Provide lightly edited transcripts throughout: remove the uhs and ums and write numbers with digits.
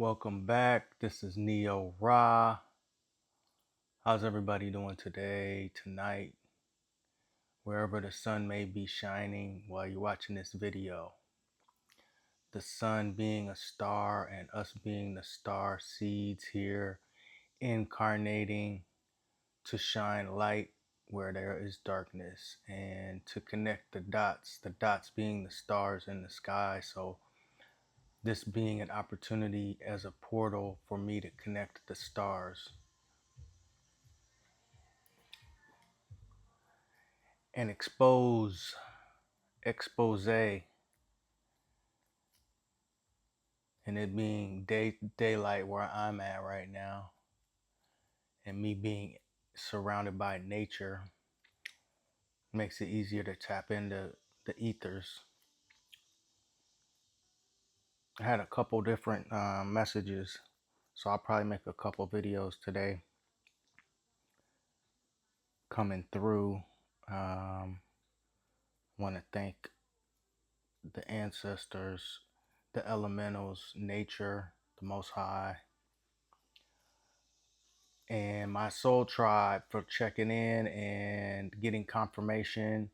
Welcome back. This is Neo Ra. How's everybody doing today, tonight, wherever the sun may be shining while you're watching this video? The sun being a star and us being the star seeds here, incarnating to shine light where there is darkness and to connect the dots being the stars in the sky. So this being an opportunity as a portal for me to connect the stars and expose and it being daylight where I'm at right now, and me being surrounded by nature makes it easier to tap into the ethers. I had a couple different messages, so I'll probably make a couple videos today coming through. Want to thank the ancestors, the elementals, nature, the Most High, and my soul tribe for checking in and getting confirmation,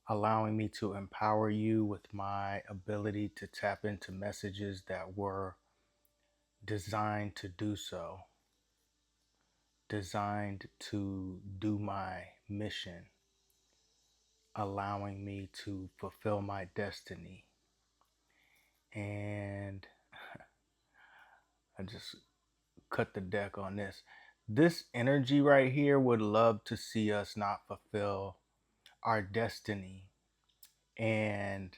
allowing me to empower you with my ability to tap into messages that were designed to do so, designed to do my mission, allowing me to fulfill my destiny. And I just cut the deck on this. This energy right here would love to see us not fulfill our destiny. And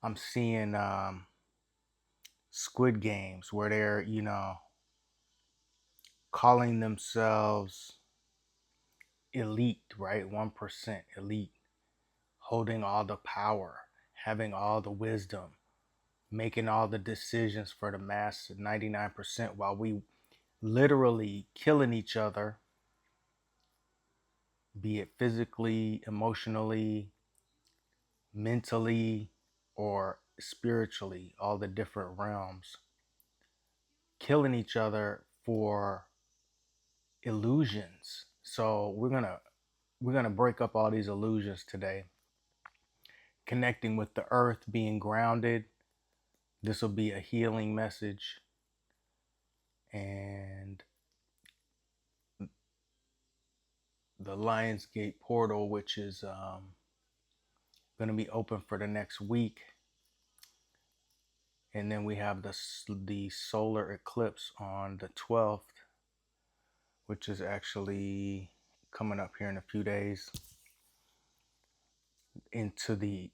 I'm seeing Squid Games where they're, calling themselves elite, right? 1% elite, holding all the power, having all the wisdom, making all the decisions for the mass 99%, while we literally killing each other, be it physically, emotionally, mentally, or spiritually, all the different realms, killing each other for illusions. So we're gonna break up all these illusions today, connecting with the earth, being grounded. This will be a healing message. And the Lionsgate portal, which is going to be open for the next week. And then we have the solar eclipse on the 12th, which is actually coming up here in a few days, into the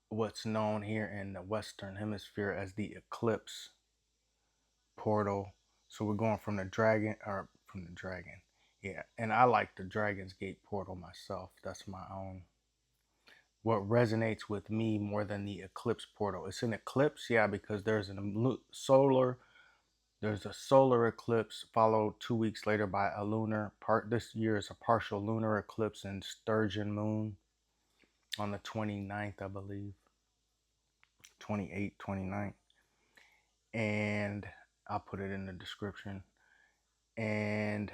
what's known here in the Western Hemisphere as the eclipse portal. So we're going from the dragon. Yeah, and I like the Dragon's Gate portal myself. That's my own. What resonates with me more than the eclipse portal. It's an eclipse, yeah, because there's a solar eclipse followed 2 weeks later by a lunar part. This year is a partial lunar eclipse in Sturgeon Moon on the 29th, I believe. 28th, 29th. And I'll put it in the description. And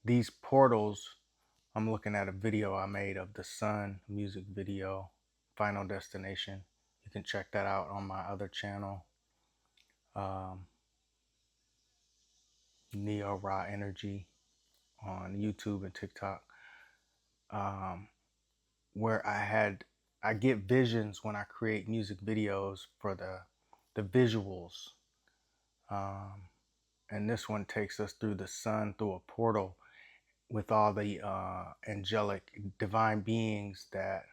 these portals, I'm looking at a video I made of the sun music video, Final Destination. You can check that out on my other channel, Neo Raw Energy, on YouTube and TikTok, where I get visions when I create music videos for the visuals. And this one takes us through the sun, through a portal, with all the angelic divine beings that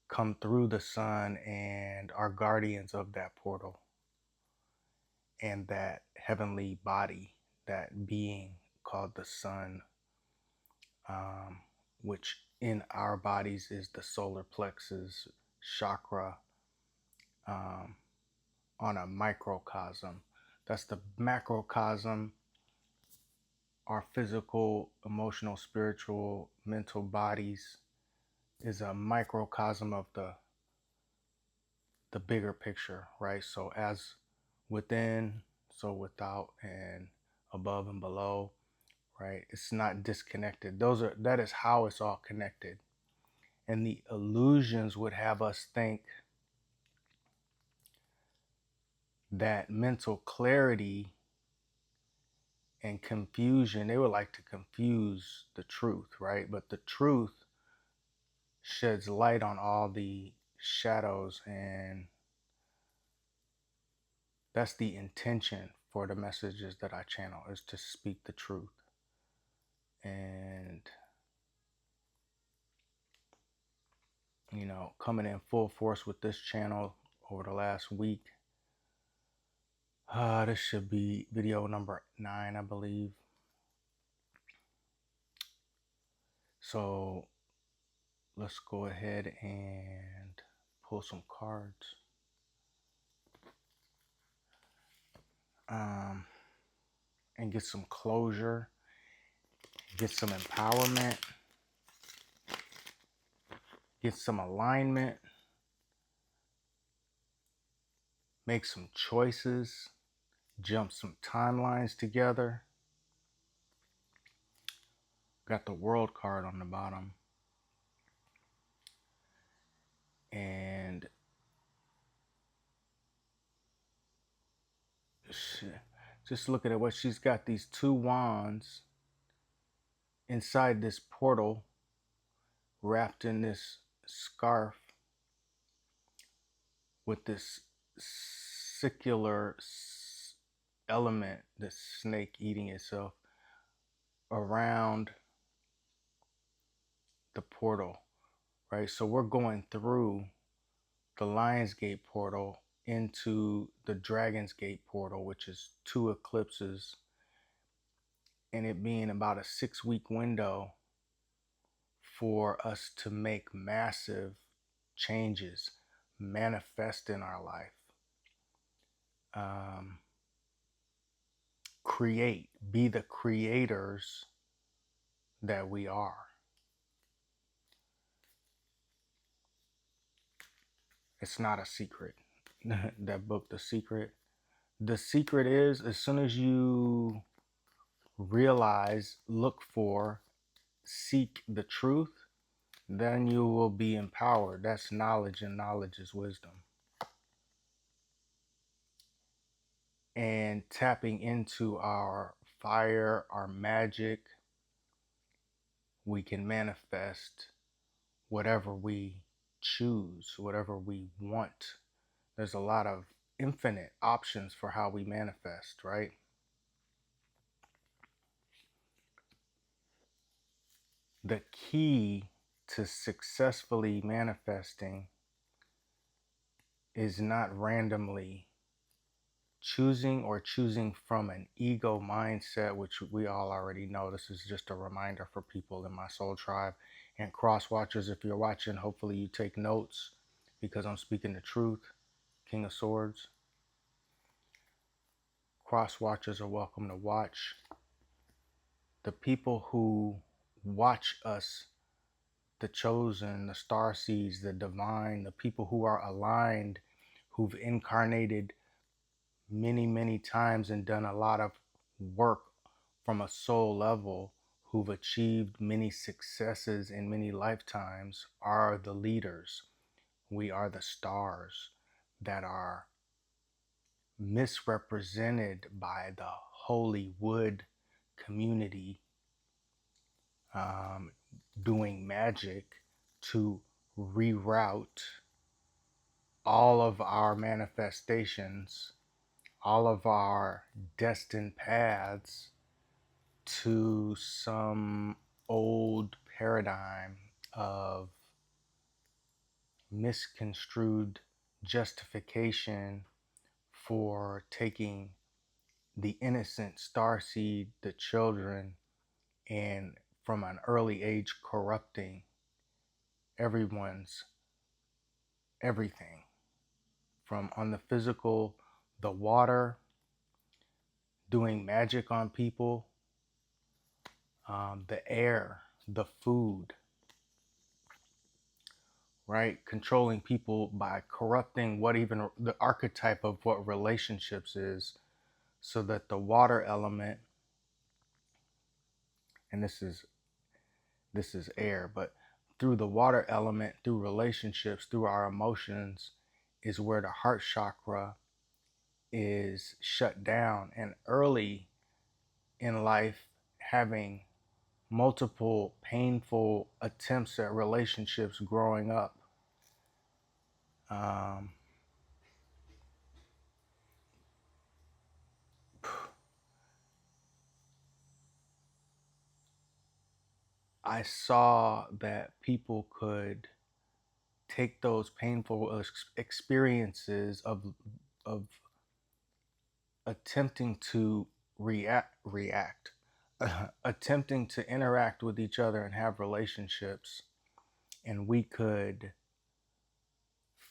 come through the sun and are guardians of that portal and that heavenly body, that being called the sun, which in our bodies is the solar plexus chakra, on a microcosm. That's the macrocosm. Our physical, emotional, spiritual, mental bodies is a microcosm of the the bigger picture, right? So as within, so without, and above and below, right? It's not disconnected. That is how it's all connected. And the illusions would have us think that mental clarity and confusion, they would like to confuse the truth, right? But the truth sheds light on all the shadows, and that's the intention for the messages that I channel, is to speak the truth. And coming in full force with this channel over the last week. This should be video number 9, I believe. So let's go ahead and pull some cards. And get some closure, get some empowerment, get some alignment, make some choices, jump some timelines together. Got the World card on the bottom. And just looking at what she's got, these 2 wands inside this portal, wrapped in this scarf with this circular element, this snake eating itself, around the portal, right? So we're going through the Lion's Gate portal into the Dragon's Gate portal, which is 2 eclipses, and it being about a 6-week window for us to make massive changes, manifest in our life, create, be the creators that we are. It's not a secret. That book, The Secret. The secret is, as soon as you realize, look for, seek the truth, then you will be empowered. That's knowledge, and knowledge is wisdom. And tapping into our fire, our magic, we can manifest whatever we choose, whatever we want. There's a lot of infinite options for how we manifest, right? The key to successfully manifesting is not randomly choosing from an ego mindset, which we all already know. This is just a reminder for people in my soul tribe and cross watchers. If you're watching, hopefully you take notes, because I'm speaking the truth. King of Swords. Cross watchers are welcome to watch. The people who watch us, the chosen, the star seeds, the divine, the people who are aligned, who've incarnated many, many times and done a lot of work from a soul level, who've achieved many successes in many lifetimes, are the leaders. We are the stars that are misrepresented by the Hollywood community, doing magic to reroute all of our manifestations, all of our destined paths, to some old paradigm of misconstrued justification for taking the innocent starseed, the children, and from an early age corrupting everyone's everything, from on the physical, the water, doing magic on people, the air, the food, right? Controlling people by corrupting what even the archetype of what relationships is, so that the water element, and this is air, but through the water element, through relationships, through our emotions, is where the heart chakra is shut down. And early in life, having multiple painful attempts at relationships growing up, um, I saw that people could take those painful experiences of attempting to react attempting to interact with each other and have relationships, and we could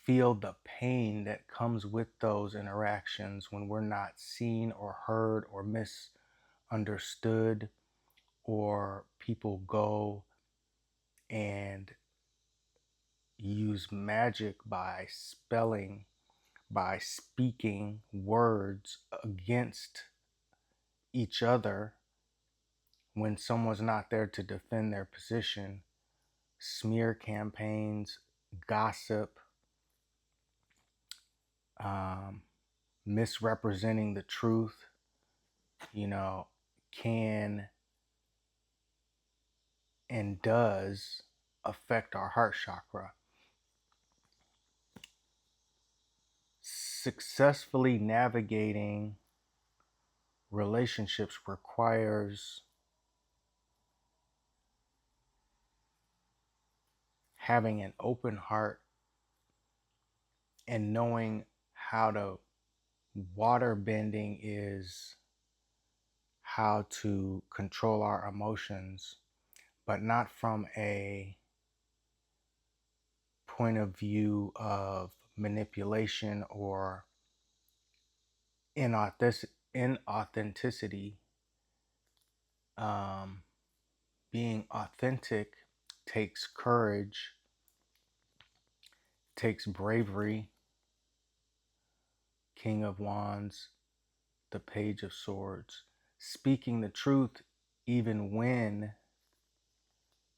feel the pain that comes with those interactions when we're not seen or heard or misunderstood, or people go and use magic by speaking words against each other when someone's not there to defend their position. Smear campaigns, gossip, um, misrepresenting the truth, you know, can and does affect our heart chakra. Successfully navigating relationships requires having an open heart and knowing how to water bending is how to control our emotions, but not from a point of view of manipulation or inauthenticity. Um, Being authentic takes courage, takes bravery. King of Wands, the Page of Swords. Speaking the truth, even when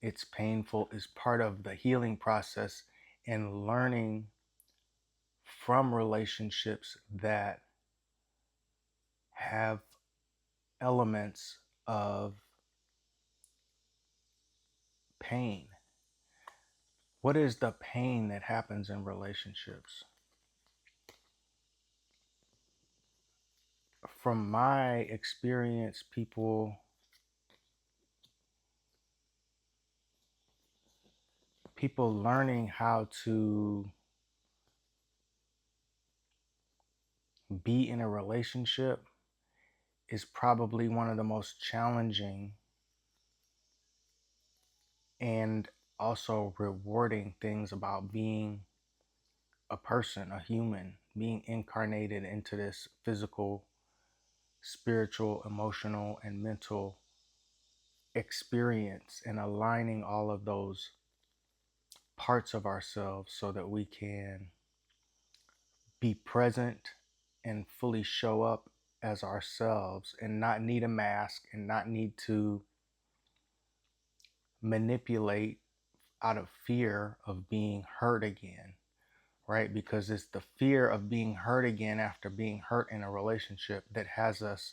it's painful, is part of the healing process, and learning from relationships that have elements of pain. What is the pain that happens in relationships? From my experience, people learning how to be in a relationship is probably one of the most challenging and also rewarding things about being a person, a human, being incarnated into this physical, spiritual, emotional, and mental experience, and aligning all of those parts of ourselves so that we can be present and fully show up as ourselves and not need a mask and not need to manipulate out of fear of being hurt again, right? Because it's the fear of being hurt again after being hurt in a relationship that has us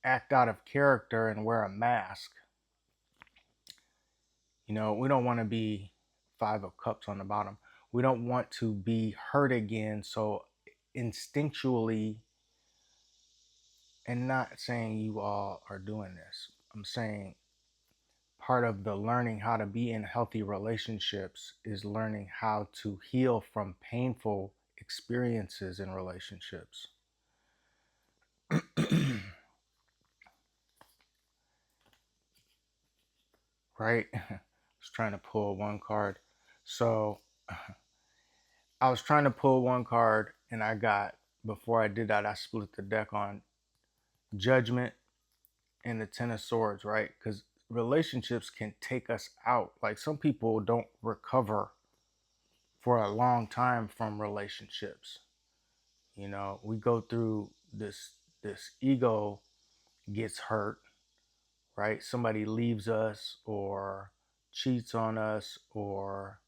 act out of character and wear a mask. You know, we don't want to be Five of Cups on the bottom. We don't want to be hurt again. So instinctually, and not saying you all are doing this, I'm saying part of the learning how to be in healthy relationships is learning how to heal from painful experiences in relationships. Right? I was trying to pull one card. So I was trying to pull one card, and before I did that, I split the deck on Judgment and the Ten of Swords, right? Because relationships can take us out. Like, some people don't recover for a long time from relationships. You know, we go through this ego gets hurt, right? Somebody leaves us or cheats on us or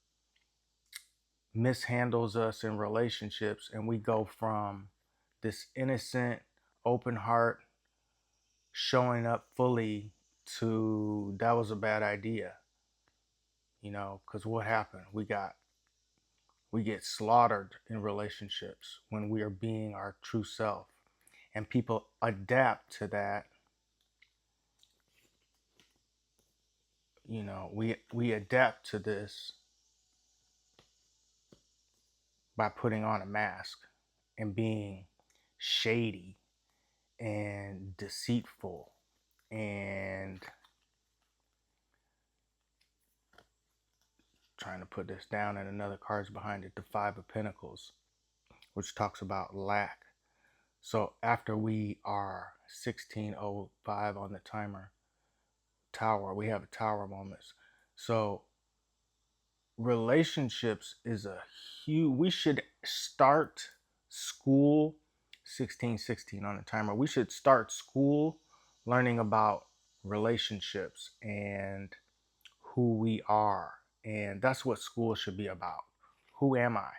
mishandles us in relationships, and we go from this innocent, open heart, showing up fully to that was a bad idea, you know, because what happened? We get slaughtered in relationships when we are being our true self, and people adapt to that. You know, we adapt to this by putting on a mask and being shady and deceitful and trying to put this down, and another card's behind it, the Five of Pentacles, which talks about lack. So after we are 16:05 on the tower, we have a tower moments. So relationships is a huge, we should start school 16:16 on the timer. We should start school learning about relationships and who we are. And that's what school should be about. Who am I?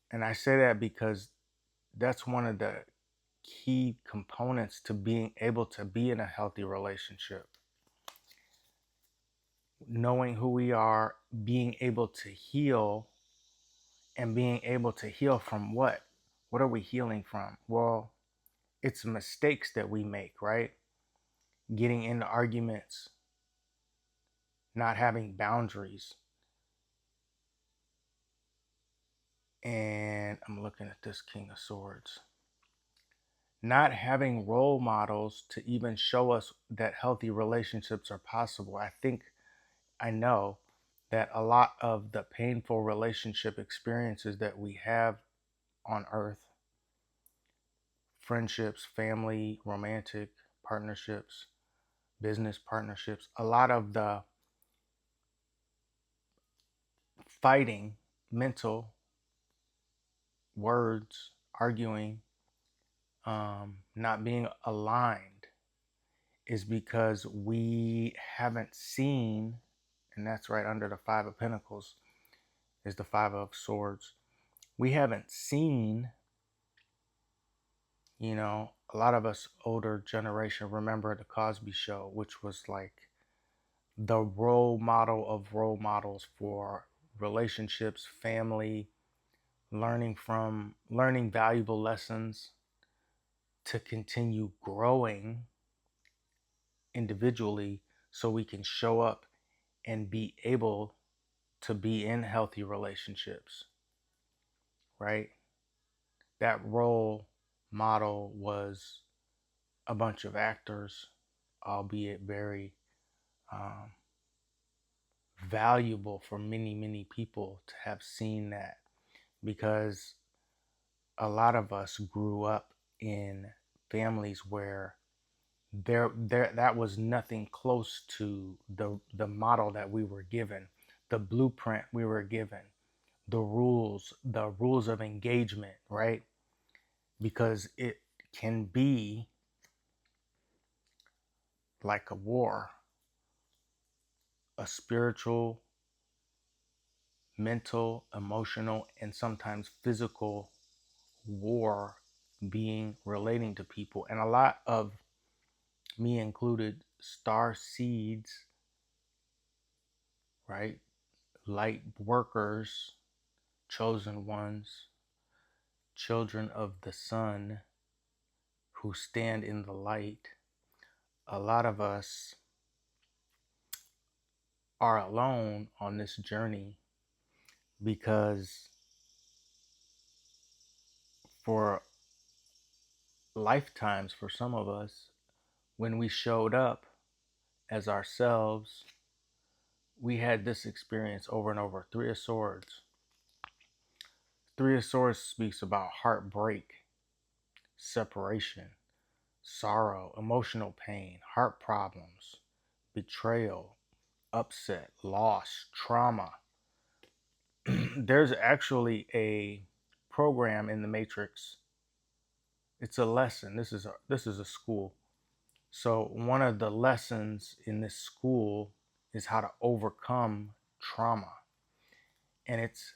And I say that because that's one of the key components to being able to be in a healthy relationship. Knowing who we are, being able to heal, and being able to heal from what? What are we healing from? Well, it's mistakes that we make, right? Getting into arguments, not having boundaries. And I'm looking at this King of Swords. Not having role models to even show us that healthy relationships are possible. I know that a lot of the painful relationship experiences that we have on earth, friendships, family, romantic partnerships, business partnerships, a lot of the fighting, mental, words, arguing, not being aligned is because we haven't seen, and that's right under the Five of Pentacles is the Five of Swords. We haven't seen, you know, a lot of us older generation remember the Cosby Show, which was like the role model of role models for relationships, family, learning valuable lessons to continue growing individually so we can show up and be able to be in healthy relationships, right? That role model was a bunch of actors, albeit very um, valuable for many, many people to have seen that, because a lot of us grew up in families where there that was nothing close to the model that we were given, the blueprint we were given, the rules of engagement, right? Because it can be like a war, a spiritual, mental, emotional, and sometimes physical war being relating to people. And a lot of, me included, star seeds, right? Light workers, chosen ones, children of the sun who stand in the light. A lot of us are alone on this journey because for lifetimes, for some of us, when we showed up as ourselves, we had this experience over and over. Three of Swords. Three of Swords speaks about heartbreak, separation, sorrow, emotional pain, heart problems, betrayal, upset, loss, trauma. there's actually a program in the Matrix. It's a lesson. This is a school. So one of the lessons in this school is how to overcome trauma. And it's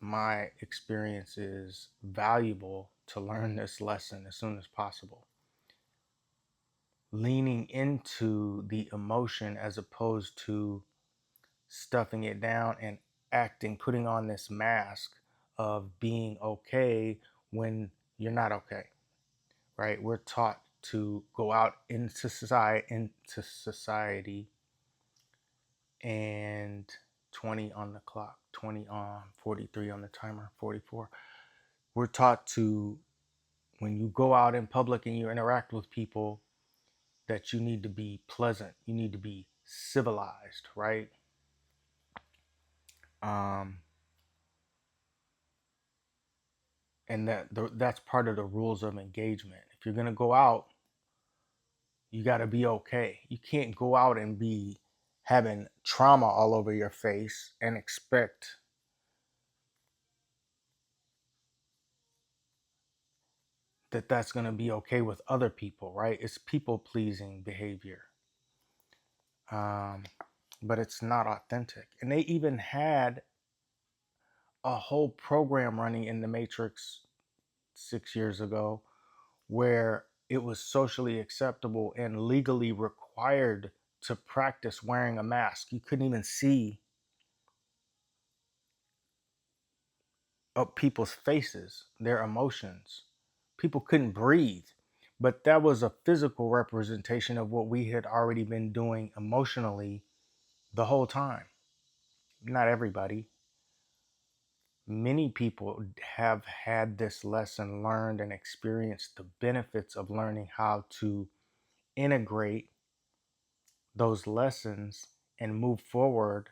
my experience is valuable to learn this lesson as soon as possible. Leaning into the emotion as opposed to stuffing it down and acting, putting on this mask of being okay when you're not okay, right? We're taught to go out into society and 20 on the clock, 20 on, 43 on the timer, 44. We're taught to, when you go out in public and you interact with people, that you need to be pleasant, you need to be civilized, right? Um, and that's part of the rules of engagement. If you're gonna go out, you got to be okay. You can't go out and be having trauma all over your face and expect that that's going to be okay with other people, right? It's people pleasing behavior. Um, but it's not authentic. And they even had a whole program running in the Matrix 6 years ago where it was socially acceptable and legally required to practice wearing a mask. You couldn't even see up people's faces, their emotions. People couldn't breathe. But that was a physical representation of what we had already been doing emotionally the whole time. Not everybody. Many people have had this lesson learned and experienced the benefits of learning how to integrate those lessons and move forward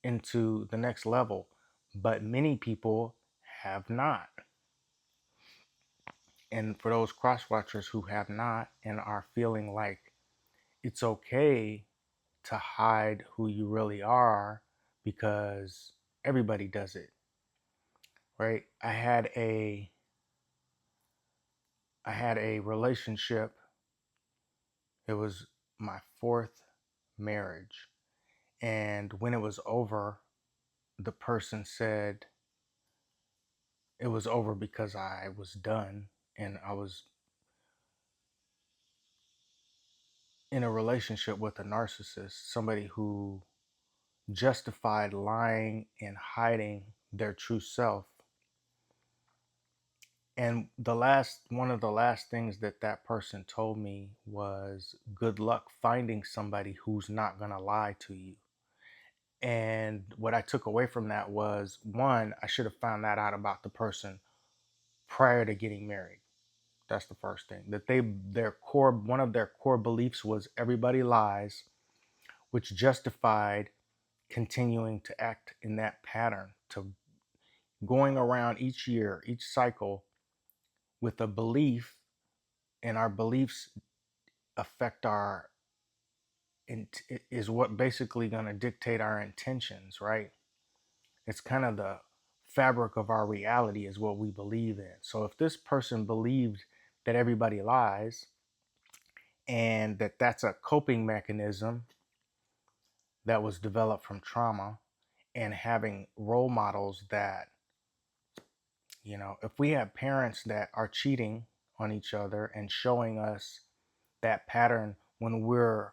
into the next level. But many people have not. And for those cross watchers who have not and are feeling like it's okay to hide who you really are because everybody does it, right? I had a relationship. It was my fourth marriage. And when it was over, the person said it was over because I was done and I was in a relationship with a narcissist, somebody who justified lying and hiding their true self. And one of the last things that person told me was, good luck finding somebody who's not going to lie to you. And what I took away from that was, one, I should have found that out about the person prior to getting married. That's the first thing. That one of their core beliefs was everybody lies, which justified continuing to act in that pattern, to going around each year, each cycle with a belief, and our beliefs affect our is what basically going to dictate our intentions, right? It's kind of the fabric of our reality is what we believe in. So if this person believed that everybody lies and that that's a coping mechanism that was developed from trauma, and having role models that, if we have parents that are cheating on each other and showing us that pattern when we're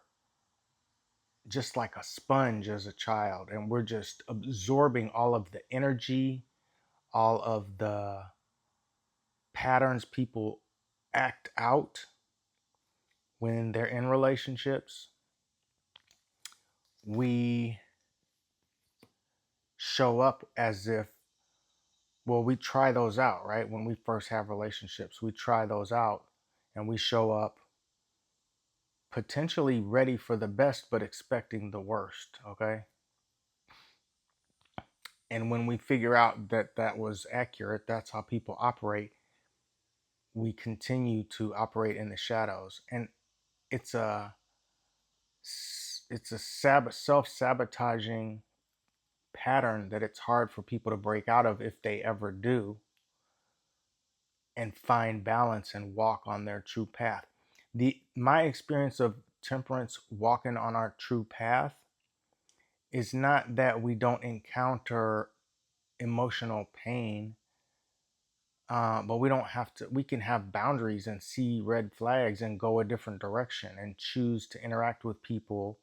just like a sponge as a child and we're just absorbing all of the energy, all of the patterns people act out when they're in relationships, we show up as if, well, we try those out, right? When we first have relationships, we try those out and we show up potentially ready for the best, but expecting the worst, okay? And when we figure out that that was accurate, that's how people operate, we continue to operate in the shadows. And it's a self-sabotaging pattern that it's hard for people to break out of if they ever do, and find balance and walk on their true path. My experience of temperance walking on our true path is not that we don't encounter emotional pain, but we don't have to. We can have boundaries and see red flags and go a different direction and choose to interact with people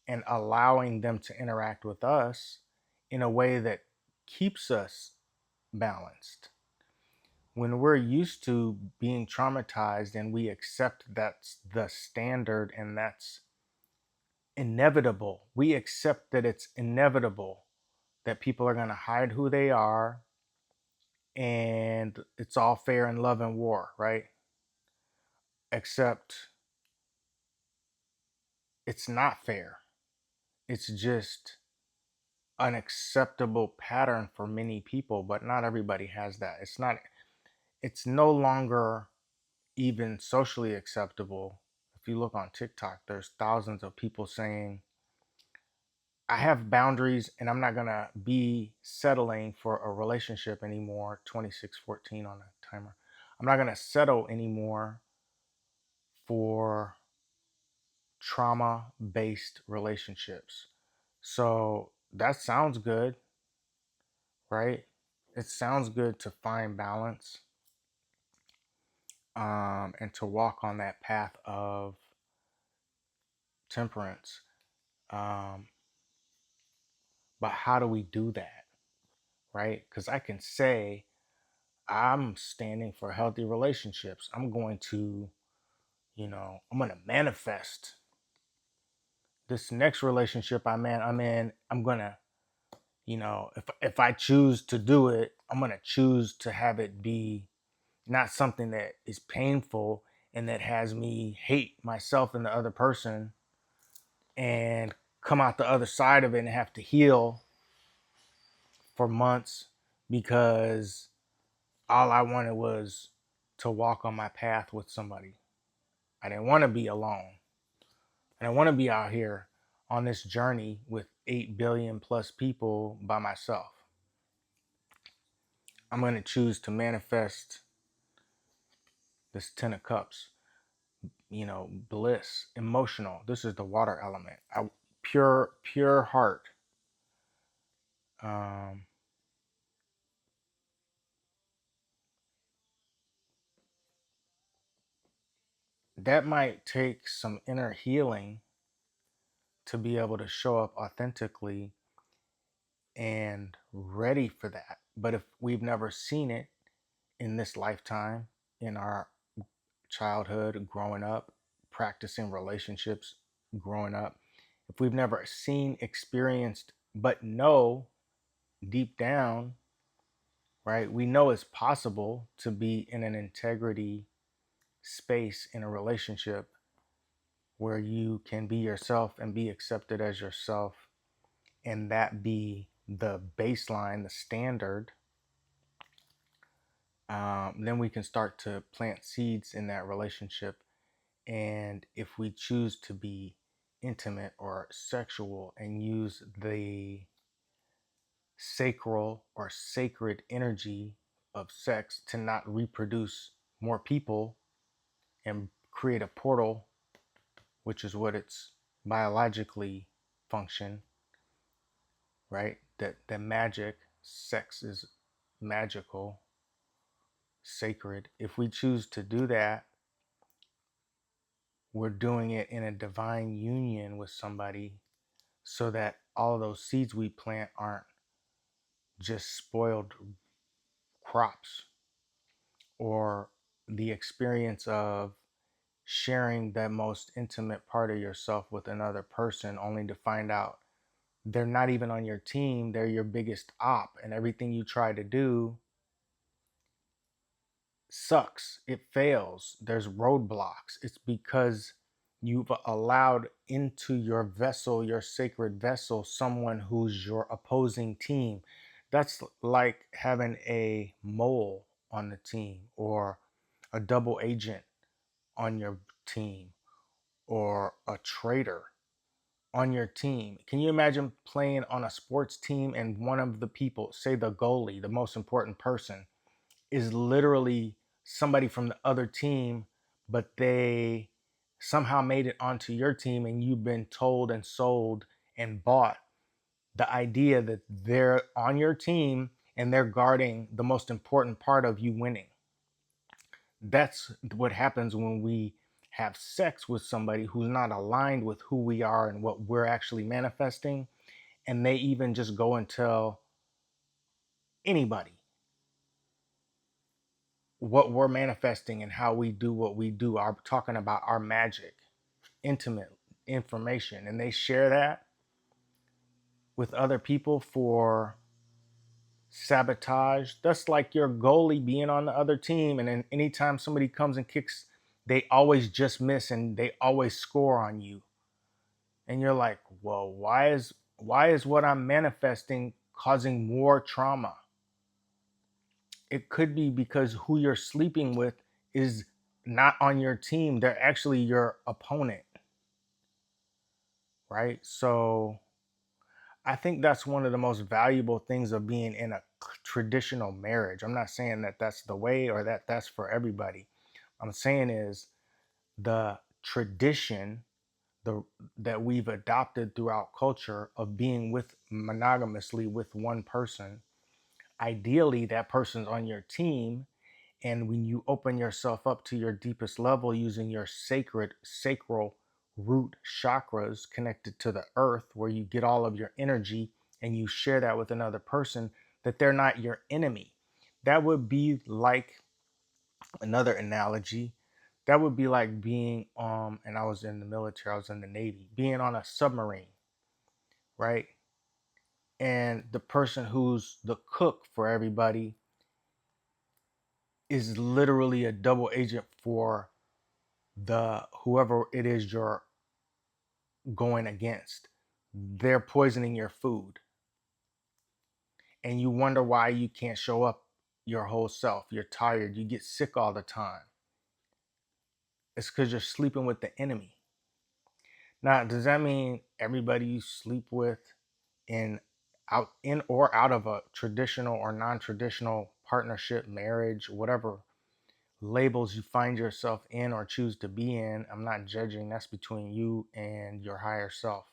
and allowing them to interact with us in a way that keeps us balanced. When we're used to being traumatized and we accept that's the standard and that's inevitable, we accept that it's inevitable that people are going to hide who they are and it's all fair in love and war, right? Except it's not fair. It's just an acceptable pattern for many people, but not everybody has that. It's no longer even socially acceptable. If you look on TikTok, there's thousands of people saying, I have boundaries and I'm not going to be settling for a relationship anymore. 2614 on the timer. I'm not going to settle anymore for trauma based relationships. So that sounds good, right? It sounds good to find balance, and to walk on that path of temperance. Um, but how do we do that, right? Because I can say, I'm standing for healthy relationships. I'm going to, I'm going to manifest this next relationship I'm in. I'm going to, if I choose to do it, I'm going to choose to have it be not something that is painful and that has me hate myself and the other person and come out the other side of it and have to heal for months because all I wanted was to walk on my path with somebody. I didn't want to be alone. I didn't want to be out here on this journey with 8 billion plus people by myself. I'm going to choose to manifest this 10 of cups, bliss, emotional. This is the water element. Pure heart. Um, that might take some inner healing to be able to show up authentically and ready for that. But if we've never seen it in this lifetime, in our childhood, growing up, practicing relationships, growing up, if we've never seen, experienced, but know deep down, right, we know it's possible to be in an integrity space in a relationship where you can be yourself and be accepted as yourself, and that be the baseline, the standard. Then we can start to plant seeds in that relationship. And if we choose to be intimate or sexual and use the sacral or sacred energy of sex to not reproduce more people and create a portal, which is what it's biologically function, right? That magic, sex is magical, sacred. If we choose to do that, we're doing it in a divine union with somebody so that all of those seeds we plant aren't just spoiled crops, or the experience of sharing that most intimate part of yourself with another person only to find out they're not even on your team, they're your biggest op, and everything you try to do sucks, it fails, there's roadblocks. It's because you've allowed into your vessel, your sacred vessel, someone who's your opposing team. That's like having a mole on the team, or a double agent on your team, or a traitor. on your team. Can you imagine playing on a sports team and one of the people, say the goalie, the most important person, is literally somebody from the other team, but they somehow made it onto your team and you've been told and sold and bought the idea that they're on your team and they're guarding the most important part of you winning. That's what happens when we have sex with somebody who's not aligned with who we are and what we're actually manifesting. And they even just go and tell anybody what we're manifesting and how we do what we do, are talking about our magic, intimate information. And they share that with other people for sabotage. That's like your goalie being on the other team, and then anytime somebody comes and kicks, they always just miss and they always score on you. And you're like, well, why is what I'm manifesting causing more trauma? It could be because who you're sleeping with is not on your team. They're actually your opponent, right? So I think that's one of the most valuable things of being in a traditional marriage. I'm not saying that that's the way or that that's for everybody. I'm saying is the tradition the that we've adopted throughout culture of being with monogamously with one person. Ideally, that person's on your team, and when you open yourself up to your deepest level using your sacral root chakras connected to the earth, where you get all of your energy and you share that with another person, that they're not your enemy. That would be like another analogy. That would be like being and I was in the military, I was in the Navy, being on a submarine, right? And the person who's the cook for everybody is literally a double agent for the whoever it is you're going against. They're poisoning your food, and you wonder why you can't show up your whole self. You're tired, you get sick all the time. It's because you're sleeping with the enemy. Now, does that mean everybody you sleep with in or out of a traditional or non-traditional partnership, marriage, whatever labels you find yourself in or choose to be in? I'm not judging. That's between you and your higher self.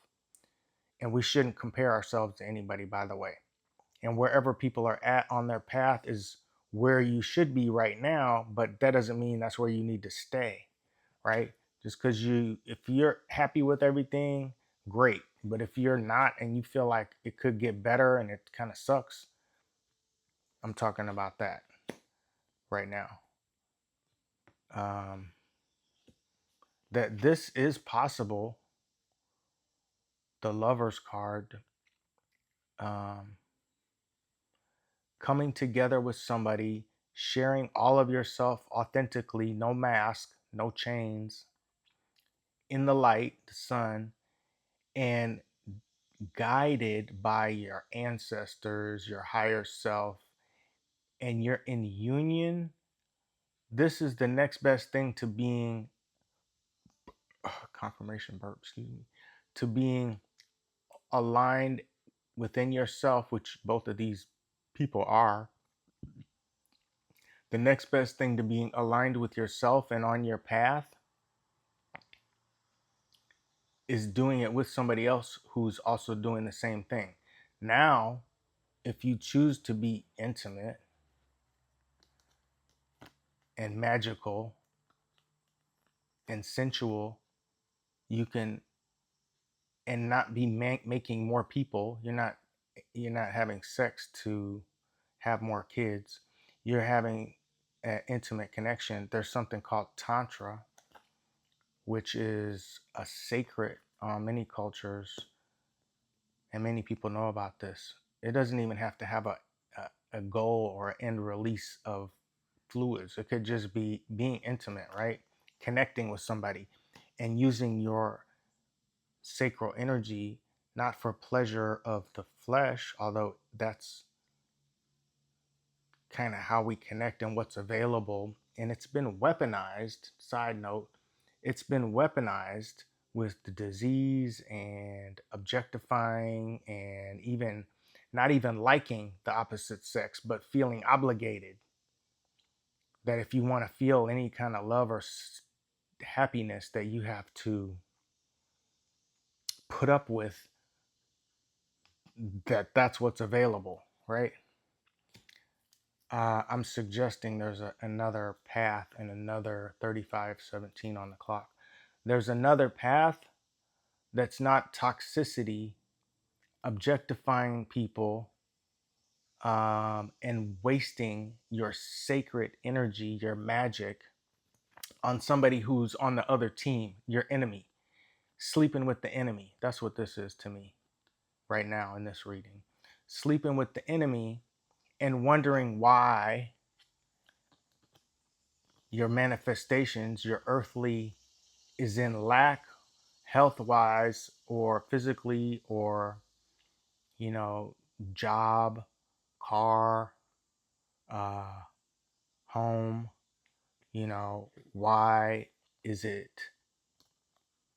And we shouldn't compare ourselves to anybody, by the way. And wherever people are at on their path is where you should be right now, but that doesn't mean that's where you need to stay, right? Just because if you're happy with everything, great. But if you're not and you feel like it could get better and it kind of sucks, I'm talking about that right now. Um, that this is possible. The Lover's card, um, coming together with somebody, sharing all of yourself authentically, no mask, no chains, in the light, the sun, and guided by your ancestors, your higher self, and you're in union. This is the next best thing to being confirmation burp, excuse me, to being aligned within yourself, which both of these people are. The next best thing to being aligned with yourself and on your path is doing it with somebody else who's also doing the same thing. Now, if you choose to be intimate and magical and sensual, you can, and not be making more people. You're not having sex to have more kids. You're having an intimate connection. There's something called tantra, which is a sacred, many cultures, and many people know about this. It doesn't even have to have a goal or an end release of fluids. It could just be being intimate, right? Connecting with somebody and using your sacral energy not for pleasure of the flesh, although that's kind of how we connect and what's available. And it's been weaponized, side note, it's been weaponized with the disease and objectifying and even not even liking the opposite sex, but feeling obligated that if you want to feel any kind of love or happiness, that you have to put up with that's what's available, right? I'm suggesting there's another path and another 3517 on the clock. There's another path that's not toxicity, objectifying people, and wasting your sacred energy, your magic, on somebody who's on the other team, your enemy, sleeping with the enemy. That's what this is to me right now in this reading. Sleeping with the enemy and wondering why your manifestations, your earthly, is in lack, health wise or physically, or, you know, job, car, uh, home. You know, why is it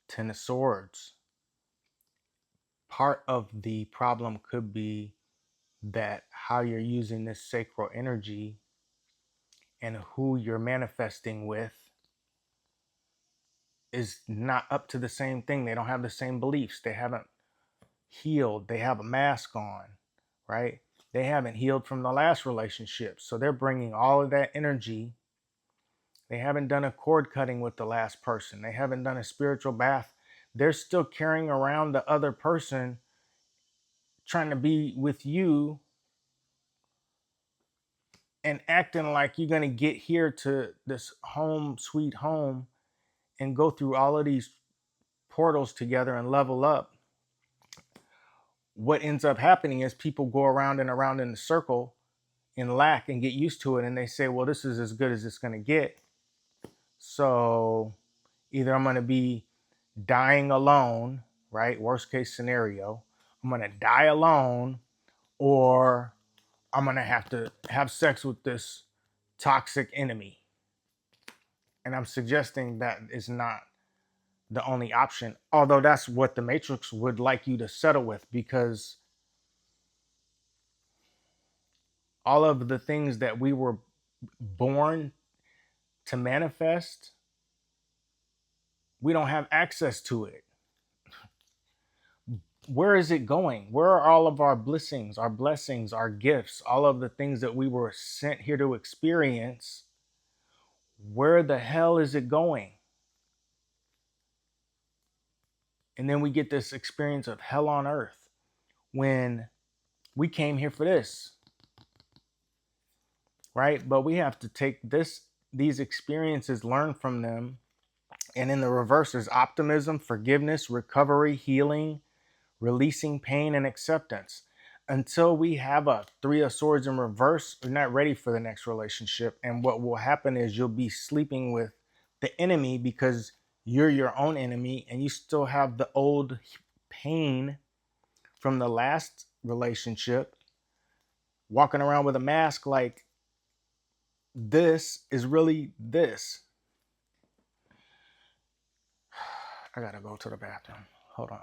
Ten of Swords? Part of the problem could be that how you're using this sacral energy and who you're manifesting with is not up to the same thing. They don't have the same beliefs. They haven't healed. They have a mask on, right? They haven't healed from the last relationship. So they're bringing all of that energy. They haven't done a cord cutting with the last person. They haven't done a spiritual bath. They're still carrying around the other person, trying to be with you and acting like you're going to get here to this home, sweet home, and go through all of these portals together and level up. What ends up happening is people go around and around in a circle in lack and get used to it. And they say, well, this is as good as it's going to get. So either I'm going to be dying alone, right? Worst case scenario. I'm going to die alone, or I'm going to have sex with this toxic enemy. And I'm suggesting that is not the only option, although that's what the Matrix would like you to settle with, because all of the things that we were born to manifest, we don't have access to it. Where is it going? Where are all of our blessings, our gifts, all of the things that we were sent here to experience? Where the hell is it going? And then we get this experience of hell on earth when we came here for this, right? But we have to take these experiences, learn from them. And in the reverse is optimism, forgiveness, recovery, healing, releasing pain, and acceptance. Until we have a Three of Swords in reverse, we're not ready for the next relationship. And what will happen is you'll be sleeping with the enemy because you're your own enemy and you still have the old pain from the last relationship, walking around with a mask like this is really this. I gotta go to the bathroom. Hold on.